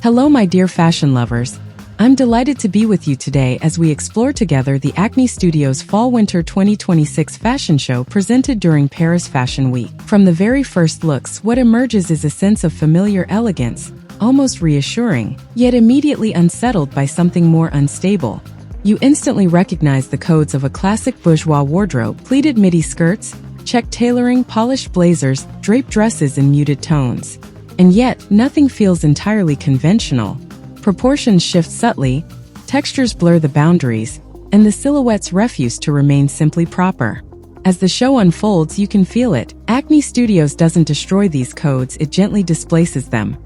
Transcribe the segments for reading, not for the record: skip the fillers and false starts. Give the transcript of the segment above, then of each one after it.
Hello my dear fashion lovers. I'm delighted to be with you today as we explore together the Acne Studios Fall-Winter 2026 fashion show presented during Paris Fashion Week. From the very first looks, what emerges is a sense of familiar elegance, almost reassuring, yet immediately unsettled by something more unstable. You instantly recognize the codes of a classic bourgeois wardrobe: pleated midi skirts, check tailoring, polished blazers, draped dresses in muted tones. And yet, nothing feels entirely conventional. Proportions shift subtly, textures blur the boundaries, and the silhouettes refuse to remain simply proper. As the show unfolds, you can feel it. Acne Studios doesn't destroy these codes, it gently displaces them.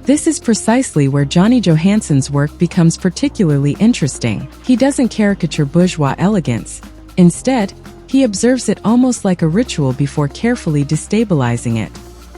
This is precisely where Johnny Johansson's work becomes particularly interesting. He doesn't caricature bourgeois elegance. Instead, he observes it almost like a ritual before carefully destabilizing it.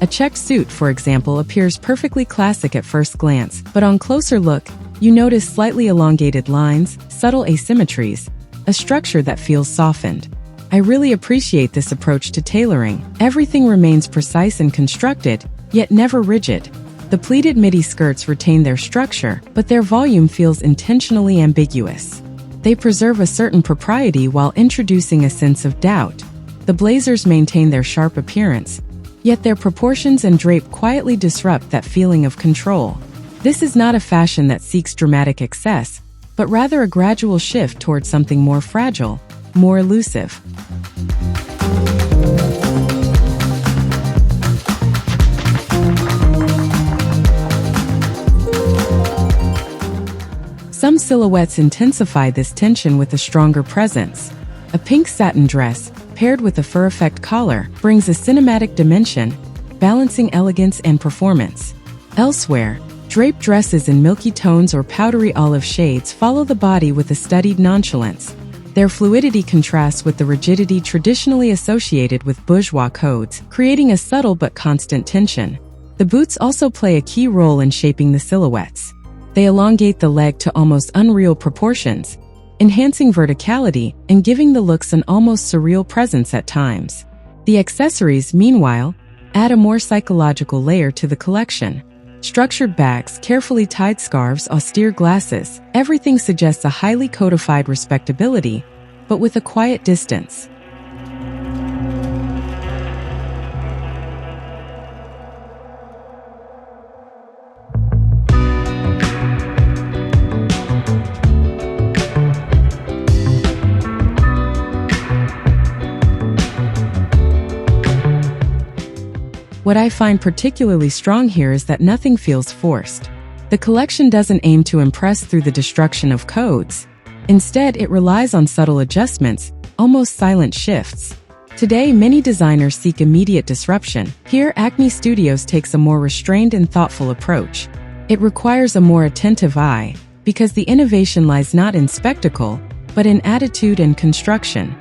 A check suit, for example, appears perfectly classic at first glance, but on closer look, you notice slightly elongated lines, subtle asymmetries, a structure that feels softened. I really appreciate this approach to tailoring. Everything remains precise and constructed, yet never rigid. The pleated midi skirts retain their structure, but their volume feels intentionally ambiguous. They preserve a certain propriety while introducing a sense of doubt. The blazers maintain their sharp appearance, yet their proportions and drape quietly disrupt that feeling of control. This is not a fashion that seeks dramatic excess, but rather a gradual shift towards something more fragile, more elusive. Some silhouettes intensify this tension with a stronger presence. A pink satin dress, paired with a fur effect collar, brings a cinematic dimension, balancing elegance and performance. Elsewhere, draped dresses in milky tones or powdery olive shades follow the body with a studied nonchalance. Their fluidity contrasts with the rigidity traditionally associated with bourgeois codes, creating a subtle but constant tension. The boots also play a key role in shaping the silhouettes. They elongate the leg to almost unreal proportions, enhancing verticality and giving the looks an almost surreal presence at times. The accessories, meanwhile, add a more psychological layer to the collection. Structured bags, carefully tied scarves, austere glasses, everything suggests a highly codified respectability, but with a quiet distance. What I find particularly strong here is that nothing feels forced. The collection doesn't aim to impress through the destruction of codes. Instead, it relies on subtle adjustments, almost silent shifts. Today, many designers seek immediate disruption. Here, Acne Studios takes a more restrained and thoughtful approach. It requires a more attentive eye, because the innovation lies not in spectacle, but in attitude and construction.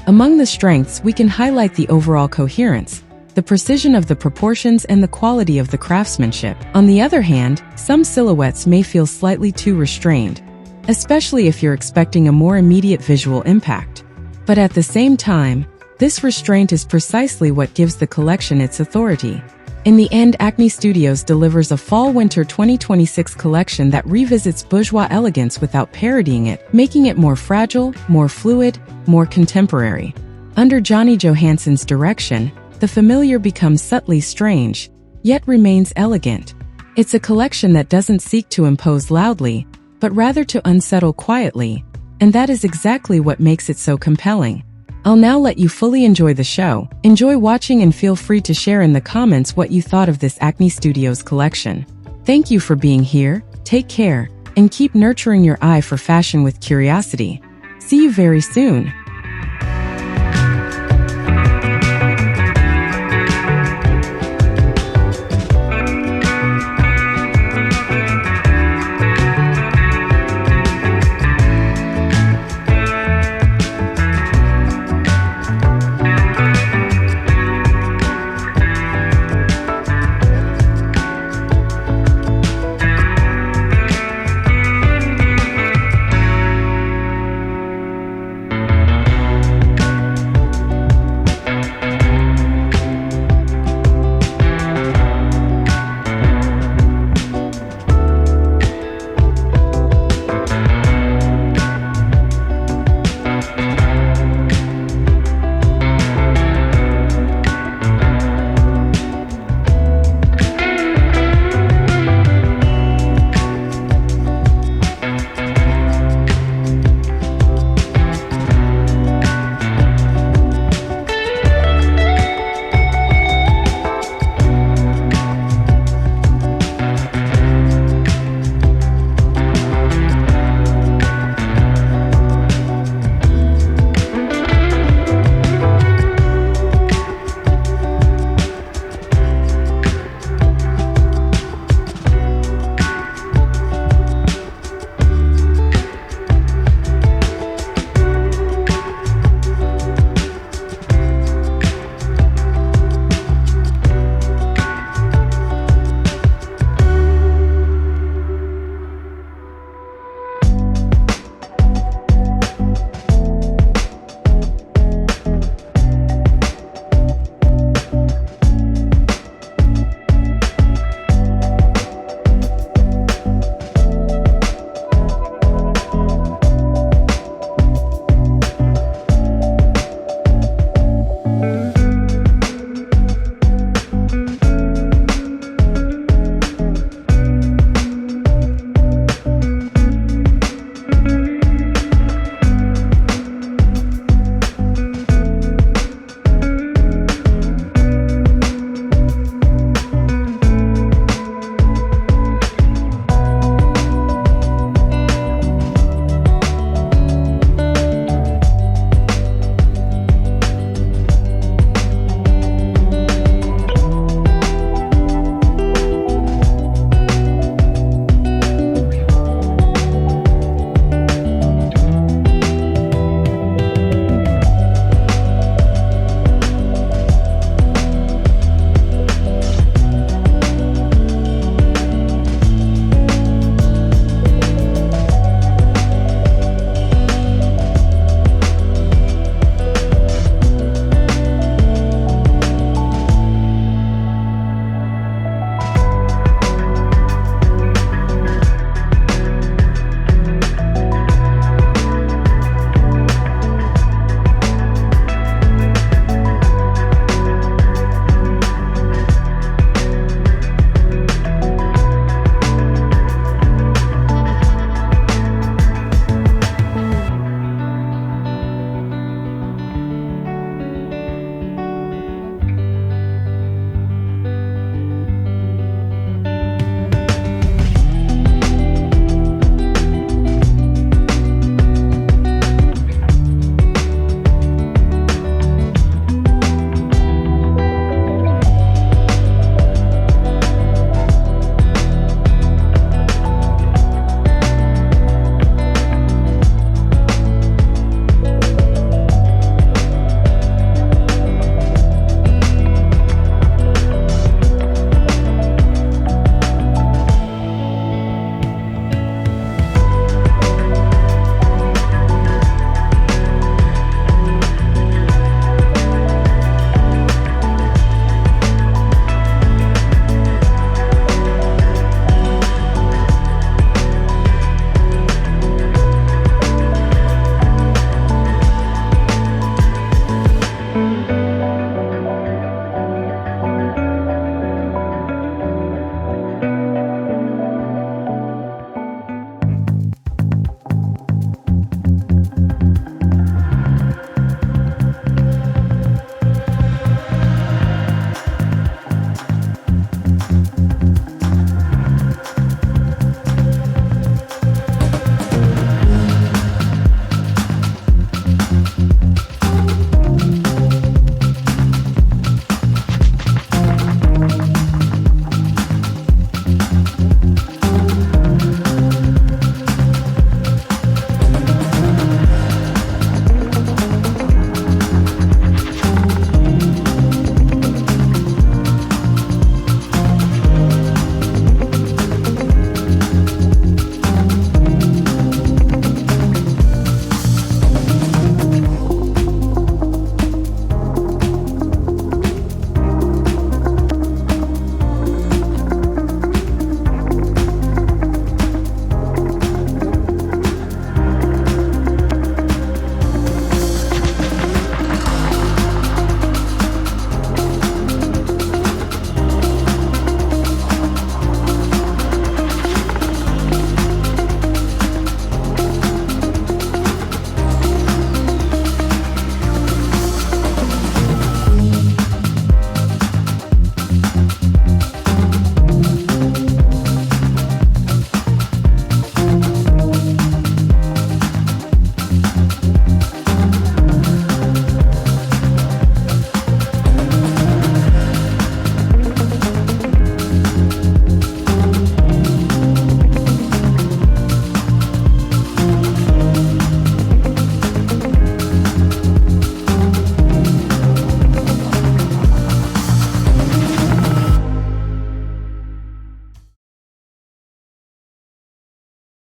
Among the strengths, we can highlight the overall coherence, the precision of the proportions, and the quality of the craftsmanship. On the other hand, some silhouettes may feel slightly too restrained, especially if you're expecting a more immediate visual impact. But at the same time, this restraint is precisely what gives the collection its authority. In the end, Acne Studios delivers a Fall-Winter 2026 collection that revisits bourgeois elegance without parodying it, making it more fragile, more fluid, more contemporary. Under Johnny Johansson's direction, the familiar becomes subtly strange, yet remains elegant. It's a collection that doesn't seek to impose loudly, but rather to unsettle quietly, and that is exactly what makes it so compelling. I'll now let you fully enjoy the show. Enjoy watching and feel free to share in the comments what you thought of this Acne Studios collection. Thank you for being here, take care, and keep nurturing your eye for fashion with curiosity. See you very soon.